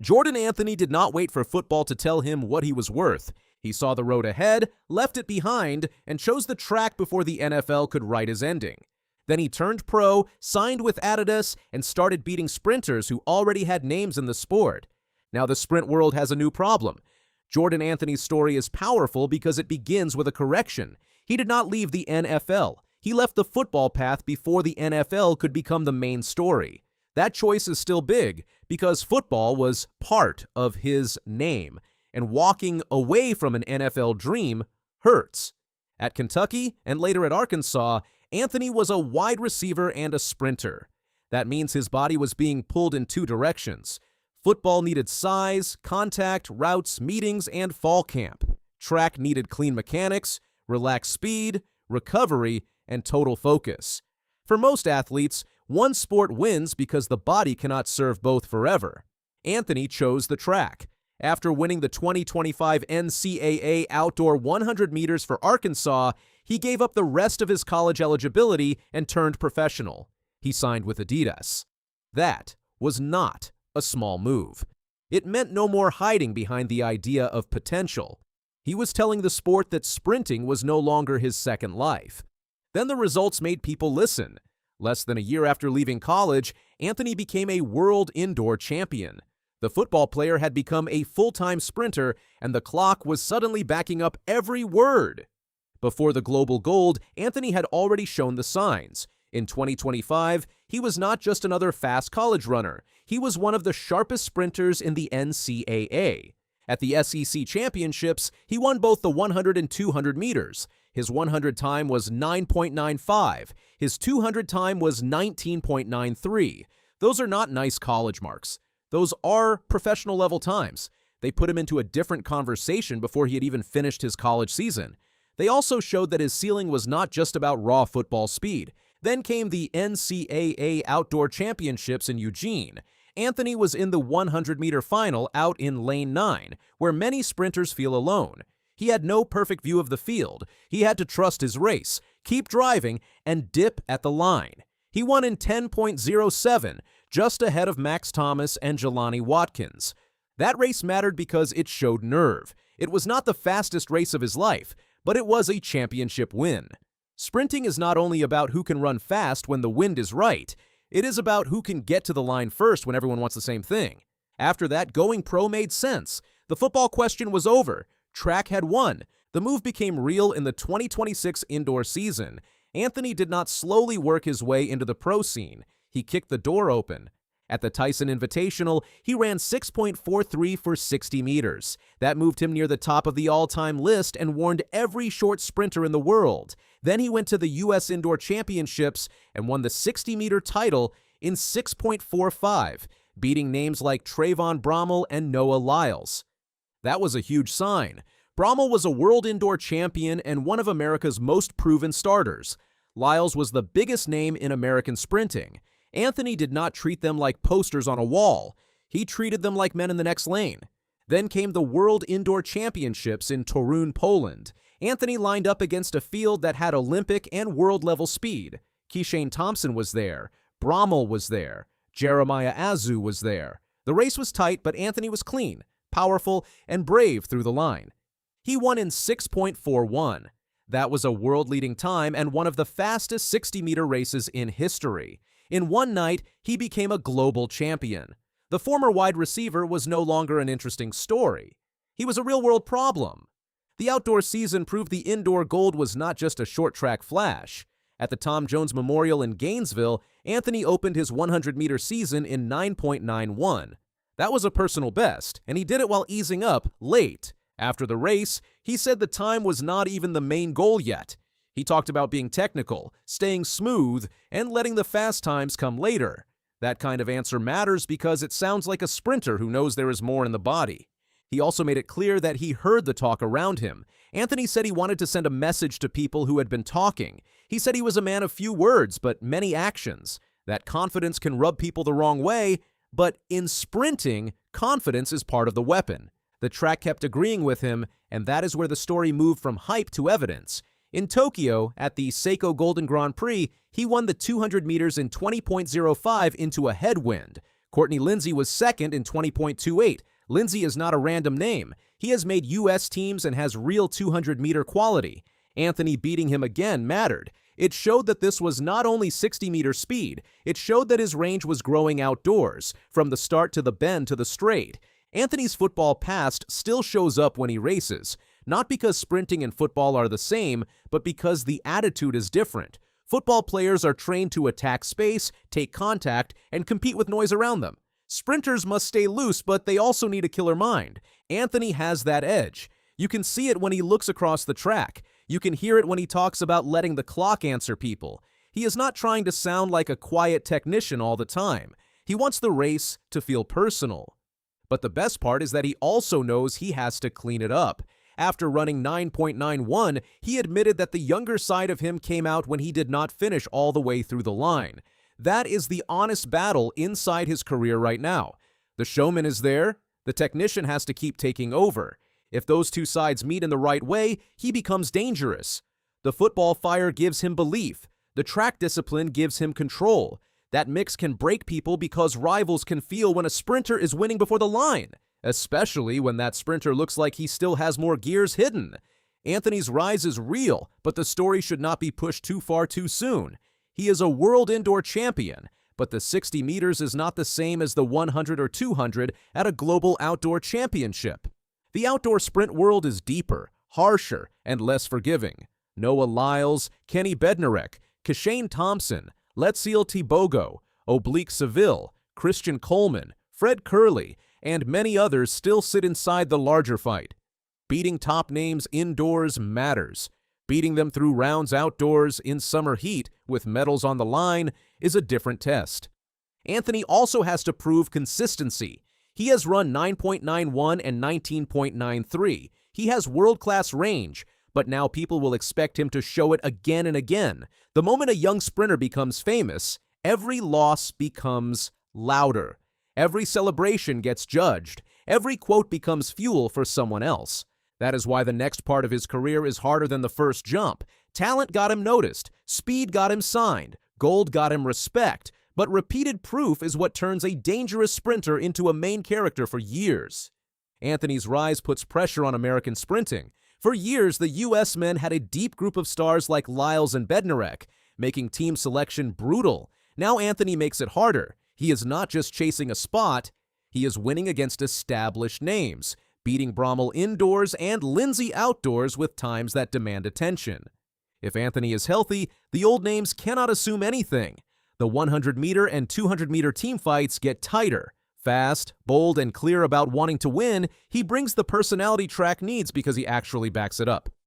Jordan Anthony did not wait for football to tell him what he was worth. He saw the road ahead, left it behind, and chose the track before the NFL could write his ending. Then he turned pro, signed with Adidas, and started beating sprinters who already had names in the sport. Now the sprint world has a new problem. Jordan Anthony's story is powerful because it begins with a correction. He did not leave the NFL. He left the football path before the NFL could become the main story. That choice is still big because football was part of his name, and walking away from an NFL dream hurts. At Kentucky and later at Arkansas, Anthony was a wide receiver and a sprinter. That means his body was being pulled in two directions. Football needed size, contact, routes, meetings, and fall camp. Track needed clean mechanics, relaxed speed, recovery, and total focus. For most athletes, one sport wins because the body cannot serve both forever. Anthony chose the track. After winning the 2025 NCAA Outdoor 100 meters for Arkansas, he gave up the rest of his college eligibility and turned professional. He signed with Adidas. That was not a small move. It meant no more hiding behind the idea of potential. He was telling the sport that sprinting was no longer his second life. Then the results made people listen. Less than a year after leaving college, Anthony became a world indoor champion. The football player had become a full-time sprinter, and the clock was suddenly backing up every word. Before the global gold, Anthony had already shown the signs. In 2025, he was not just another fast college runner. He was one of the sharpest sprinters in the NCAA. At the SEC championships, he won both the 100 and 200 meters. His 100 time was 9.95. His 200 time was 19.93. Those are not nice college marks. Those are professional level times. They put him into a different conversation before he had even finished his college season. They also showed that his ceiling was not just about raw football speed. Then came the NCAA Outdoor Championships in Eugene. Anthony was in the 100-meter final out in lane 9, where many sprinters feel alone. He had no perfect view of the field. He had to trust his race, keep driving, and dip at the line. He won in 10.07, just ahead of Max Thomas and Jelani Watkins. That race mattered because it showed nerve. It was not the fastest race of his life, but it was a championship win. Sprinting is not only about who can run fast when the wind is right, it is about who can get to the line first when everyone wants the same thing. After that, going pro made sense. The football question was over. Track had won. The move became real in the 2026 indoor season. Anthony did not slowly work his way into the pro scene. He kicked the door open. At the Tyson Invitational, he ran 6.43 for 60 meters. That moved him near the top of the all-time list and warned every short sprinter in the world. Then he went to the U.S. Indoor Championships and won the 60-meter title in 6.45, beating names like Trayvon Brommel and Noah Lyles. That was a huge sign. Brommel was a world indoor champion and one of America's most proven starters. Lyles was the biggest name in American sprinting. Anthony did not treat them like posters on a wall. He treated them like men in the next lane. Then came the World Indoor Championships in Torun, Poland. Anthony lined up against a field that had Olympic and world-level speed. Keishane Thompson was there. Brommel was there. Jeremiah Azu was there. The race was tight, but Anthony was clean, powerful, and brave through the line. He won in 6.41. That was a world-leading time and one of the fastest 60-meter races in history. In one night, he became a global champion. The former wide receiver was no longer an interesting story. He was a real-world problem. The outdoor season proved the indoor gold was not just a short-track flash. At the Tom Jones Memorial in Gainesville, Anthony opened his 100-meter season in 9.91. That was a personal best, and he did it while easing up late. After the race, he said the time was not even the main goal yet. He talked about being technical, staying smooth, and letting the fast times come later. That kind of answer matters because it sounds like a sprinter who knows there is more in the body. He also made it clear that he heard the talk around him. Anthony said he wanted to send a message to people who had been talking. He said he was a man of few words, but many actions. That confidence can rub people the wrong way, but in sprinting, confidence is part of the weapon. The track kept agreeing with him, and that is where the story moved from hype to evidence. In Tokyo, at the Seiko Golden Grand Prix, he won the 200 meters in 20.05 into a headwind. Courtney Lindsey was second in 20.28. Lindsey is not a random name. He has made U.S. teams and has real 200-meter quality. Anthony beating him again mattered. It showed that this was not only 60-meter speed, it showed that his range was growing outdoors, from the start to the bend to the straight. Anthony's football past still shows up when he races, not because sprinting and football are the same, but because the attitude is different. Football players are trained to attack space, take contact, and compete with noise around them. Sprinters must stay loose, but they also need a killer mind. Anthony has that edge. You can see it when he looks across the track. You can hear it when he talks about letting the clock answer people. He is not trying to sound like a quiet technician all the time. He wants the race to feel personal. But the best part is that he also knows he has to clean it up. After running 9.91, he admitted that the younger side of him came out when he did not finish all the way through the line. That is the honest battle inside his career right now. The showman is there. The technician has to keep taking over. If those two sides meet in the right way, he becomes dangerous. The football fire gives him belief. The track discipline gives him control. That mix can break people because rivals can feel when a sprinter is winning before the line, especially when that sprinter looks like he still has more gears hidden. Anthony's rise is real, but the story should not be pushed too far too soon. He is a world indoor champion, but the 60 meters is not the same as the 100 or 200 at a global outdoor championship. The outdoor sprint world is deeper, harsher, and less forgiving. Noah Lyles, Kenny Bednarek, Kashane Thompson, Letziel Tibogo, Oblique Seville, Christian Coleman, Fred Curley, and many others still sit inside the larger fight. Beating top names indoors matters. Beating them through rounds outdoors in summer heat with medals on the line is a different test. Anthony also has to prove consistency. He has run 9.91 and 19.93. He has world-class range, but now people will expect him to show it again and again. The moment a young sprinter becomes famous, every loss becomes louder. Every celebration gets judged. Every quote becomes fuel for someone else. That is why the next part of his career is harder than the first jump. Talent got him noticed. Speed got him signed. Gold got him respect. But repeated proof is what turns a dangerous sprinter into a main character for years. Anthony's rise puts pressure on American sprinting. For years, the U.S. men had a deep group of stars like Lyles and Bednarek, making team selection brutal. Now Anthony makes it harder. He is not just chasing a spot, he is winning against established names, beating Brommel indoors and Lindsey outdoors with times that demand attention. If Anthony is healthy, the old names cannot assume anything. The 100-meter and 200-meter team fights get tighter. Fast, bold, and clear about wanting to win, he brings the personality track needs because he actually backs it up.